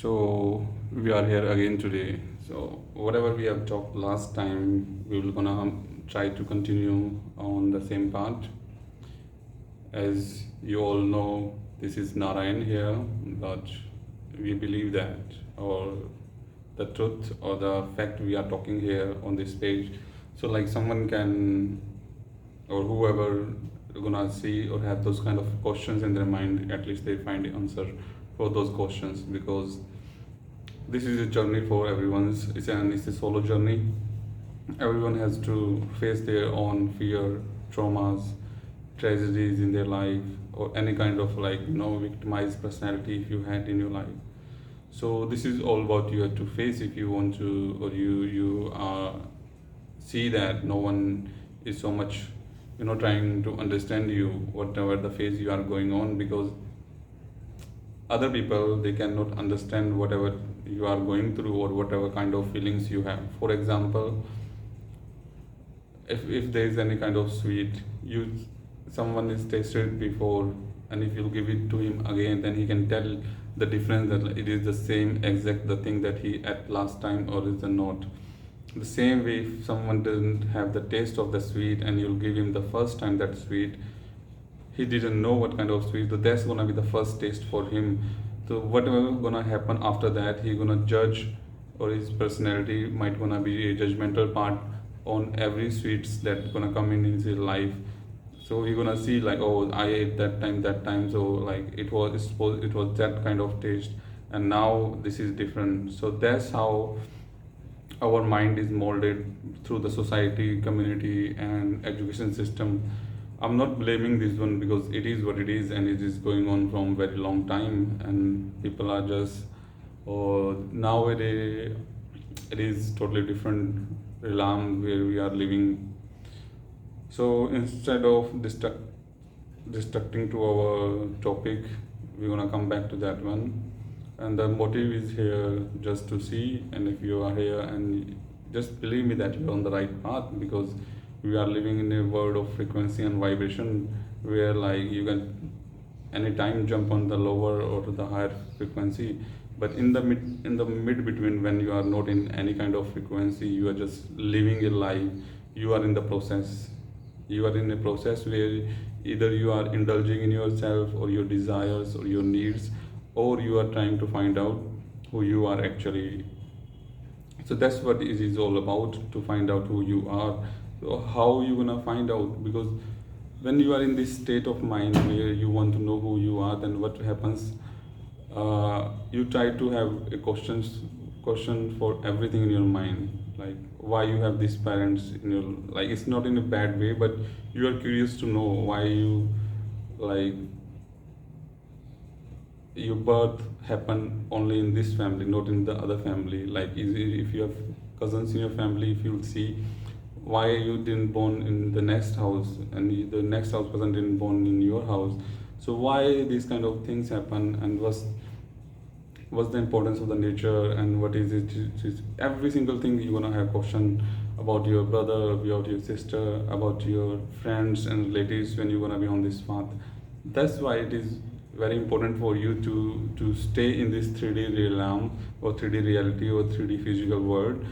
So we are here again today. So whatever we have talked last time, we will gonna try to continue on the same part. As you all know, this is Narayan here, but we believe that or the truth or the fact we are talking here on this page. So like someone can or whoever gonna see or have those kind of questions in their mind, at least they find the answer for those questions because this is a journey for everyone's. It's a solo journey. Everyone has to face their own fear, traumas, tragedies in their life, or any kind of victimized personality if you had in your life. So this is all about you have to face if you want to, or you see that no one is so much trying to understand you whatever the phase you are going on, because other people they cannot understand whatever you are going through or whatever kind of feelings you have. For example, if there is any kind of sweet you someone is tasted before, and if you give it to him again, then he can tell the difference that it is the same exact the thing that he ate last time or is it not. The same way, if someone doesn't have the taste of the sweet and you'll give him the first time that sweet, he didn't know what kind of sweet, so that's gonna be the first taste for him. So whatever gonna happen after that, he gonna judge, or his personality might gonna be a judgmental part on every sweets that gonna come in his life. So he gonna see like, oh, I ate that time, so like it was that kind of taste, and now this is different. So that's how our mind is molded through the society, community, and education system. I'm not blaming this one because it is what it is, and it is going on from very long time, and people are just. Or nowadays, it is totally different realm where we are living. So instead of distracting to our topic, we're gonna come back to that one. And the motive is here just to see, and if you are here, and just believe me that you're on the right path, because we are living in a world of frequency and vibration where like you can anytime jump on the lower or to the higher frequency, but in the mid between, when you are not in any kind of frequency, you are just living a life. You are in the process. You are in a process where either you are indulging in yourself or your desires or your needs, or you are trying to find out who you are actually. So that's what it is all about, to find out who you are. So how you gonna find out? Because when you are in this state of mind where you want to know who you are, then what happens? You try to have a question for everything in your mind, like why you have these parents in your, like it's not in a bad way, but you are curious to know why you, like your birth happened only in this family, not in the other family. Like if you have cousins in your family, if you see why you didn't born in the next house, and the next house person didn't born in your house. So why these kind of things happen, and what's the importance of the nature, and what is it? Every single thing you're gonna have question about your brother, about your sister, about your friends and relatives when you're gonna be on this path. That's why it is very important for you to stay in this 3D realm or 3D reality or 3D physical world,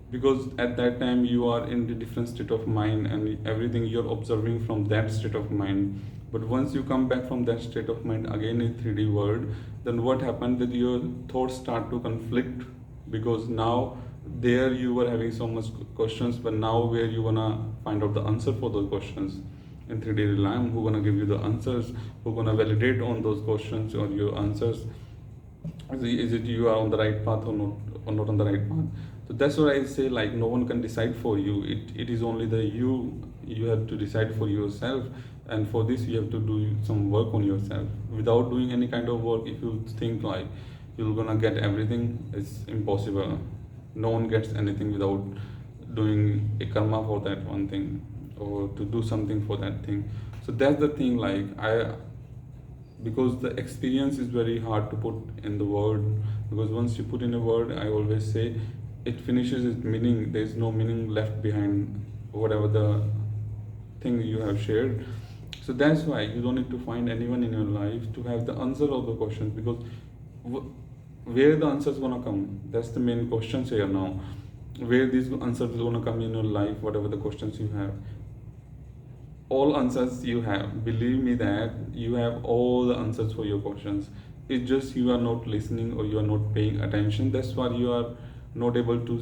because at that time you are in the different state of mind, and everything you're observing from that state of mind. But once you come back from that state of mind again in 3D world, then what happened, that your thoughts start to conflict, because now there you were having so much questions, but now where you wanna find out the answer for those questions in 3D realm, who gonna give you the answers, who gonna validate on those questions or your answers. Is it you are on the right path or not on the right path? So that's what I say, like no one can decide for you. It is only the you have to decide for yourself, and for this you have to do some work on yourself. Without doing any kind of work, if you think like you're gonna get everything, it's impossible. No one gets anything without doing a karma for that one thing, or to do something for that thing. So that's the thing, like because the experience is very hard to put in the word, because once you put in a word, I always say it finishes its meaning. There is no meaning left behind whatever the thing you have shared. So that's why you don't need to find anyone in your life to have the answer of the questions, because where the answers gonna come? That's the main questions here now. Where these answers gonna come in your life, whatever the questions you have. All answers you have. Believe me that you have all the answers for your questions. It's just you are not listening or you are not paying attention. That's why you are not able to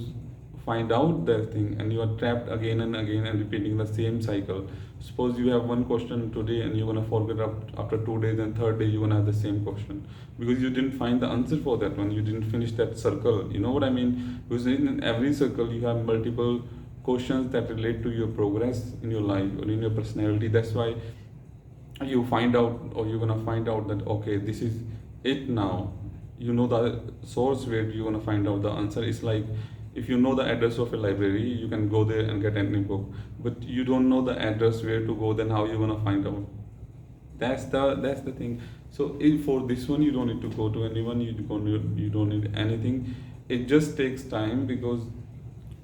find out that thing, and you are trapped again and again and repeating the same cycle. Suppose you have one question today and you're gonna forget after 2 days, and third day you're gonna have the same question because you didn't find the answer for that one. You didn't finish that circle. You know what I mean? Because in every circle you have multiple questions that relate to your progress in your life or in your personality. That's why you find out, or you're gonna find out that okay, this is it now. You know the source where you're gonna find out the answer. It's like if you know the address of a library, you can go there and get any book. But you don't know the address where to go, then how you gonna find out? That's the thing. So if for this one you don't need to go to anyone, you don't need anything. It just takes time because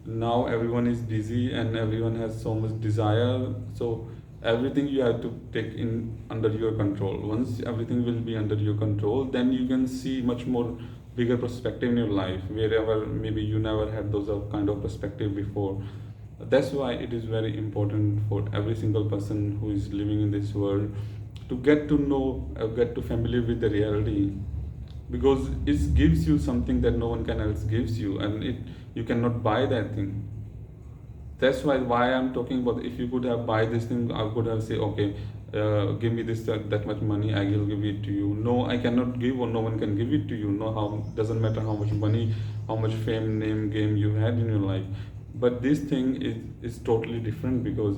now everyone is busy and everyone has so much desire. So everything you have to take in under your control. Once everything will be under your control, then you can see much more bigger perspective in your life, wherever maybe you never had those kind of perspective before. That's why it is very important for every single person who is living in this world to get to know, get to familiar with the reality, because it gives you something that no one can else gives you, and you cannot buy that thing. That's why I'm talking about. If you could have buy this thing, I could have say okay, give me this that much money, I will give it to you. No, I cannot give, or no one can give it to you. No, how doesn't matter how much money, how much fame, name, game you had in your life. But this thing is totally different because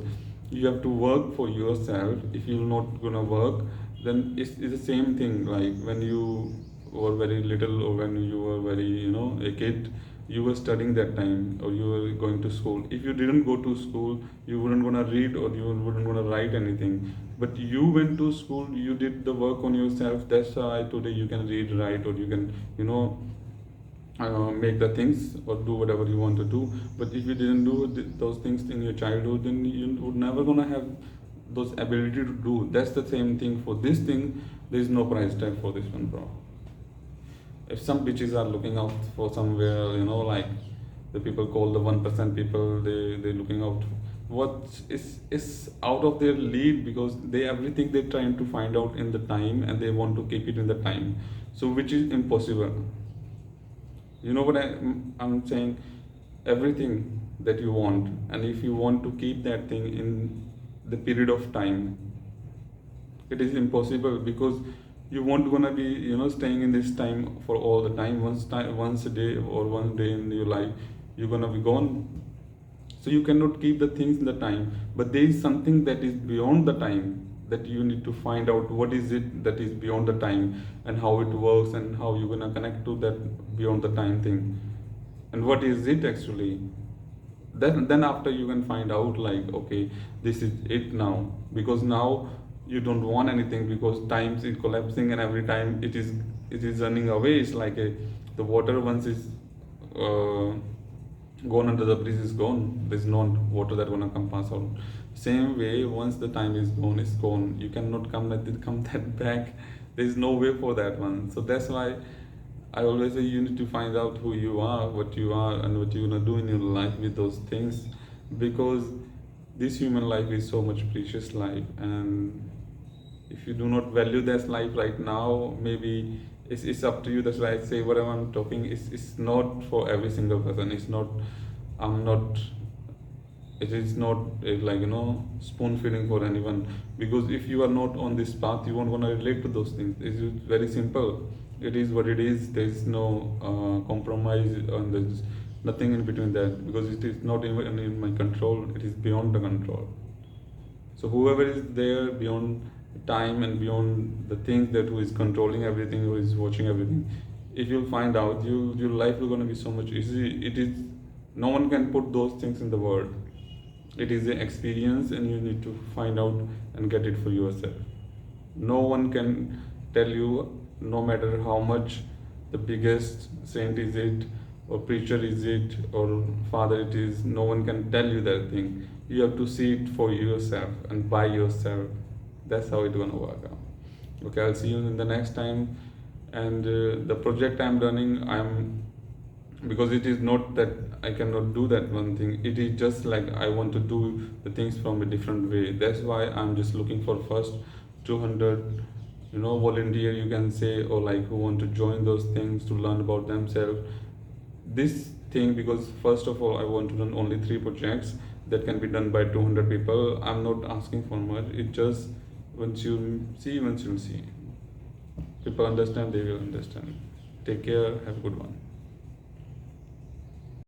you have to work for yourself. If you're not gonna work, then it's the same thing like when you were very little or when you were very a kid, you were studying that time or you were going to school. If you didn't go to school, you wouldn't gonna read or you wouldn't gonna write anything. But you went to school, you did the work on yourself. That's why today you can read, write, or you can make the things or do whatever you want to do. But if you didn't do those things in your childhood, then you would never gonna have those ability to do. That's the same thing for this thing. There is no price tag for this one, bro. If some bitches are looking out for somewhere, like the people call the 1% people, they're looking out what is out of their league, because everything they're trying to find out in the time and they want to keep it in the time, so which is impossible. You know what I'm saying? Everything that you want, and if you want to keep that thing in the period of time, it is impossible, because you won't gonna be staying in this time for all the time. Once a day or one day in your life, you're gonna be gone. So you cannot keep the things in the time, but there is something that is beyond the time that you need to find out what is it that is beyond the time and how it works and how you're gonna connect to that beyond the time thing, and what is it actually. Then after you can find out like okay, this is it now, because now you don't want anything, because time is collapsing and every time it is running away. It's like the water once is gone under the bridge is gone. There's no water that gonna come pass out. Same way, once the time is gone, it's gone. You cannot come that back. There's no way for that one. So that's why I always say you need to find out who you are, what you are, and what you're gonna do in your life with those things, because this human life is so much precious life, and if you do not value this life right now, maybe it's up to you. That's why I say whatever I'm talking is not for every single person. It's not. I'm not. It is not like spoon feeding for anyone, because if you are not on this path, you won't want to relate to those things. It's very simple. It is what it is. There is no compromise, and there's nothing in between that, because it is not even in my control. It is beyond the control. So whoever is there beyond time and beyond the things, that who is controlling everything, who is watching everything, if you'll find out, your life is going to be so much easy. It is, no one can put those things in the world. It is an experience, and you need to find out and get it for yourself. No one can tell you, no matter how much the biggest saint is it, or preacher is it, or father it is, no one can tell you that thing. You have to see it for yourself and by yourself. That's how it's gonna work out. Okay, I'll see you in the next time. And the project I'm running, I'm, because it is not that I cannot do that one thing, it is just like I want to do the things from a different way. That's why I'm just looking for first 200, volunteer, you can say, or like who want to join those things to learn about themselves. This thing, because first of all I want to run only 3 projects that can be done by 200 people. I'm not asking for much. It just, once you see, people understand, they will understand. Take care, have a good one.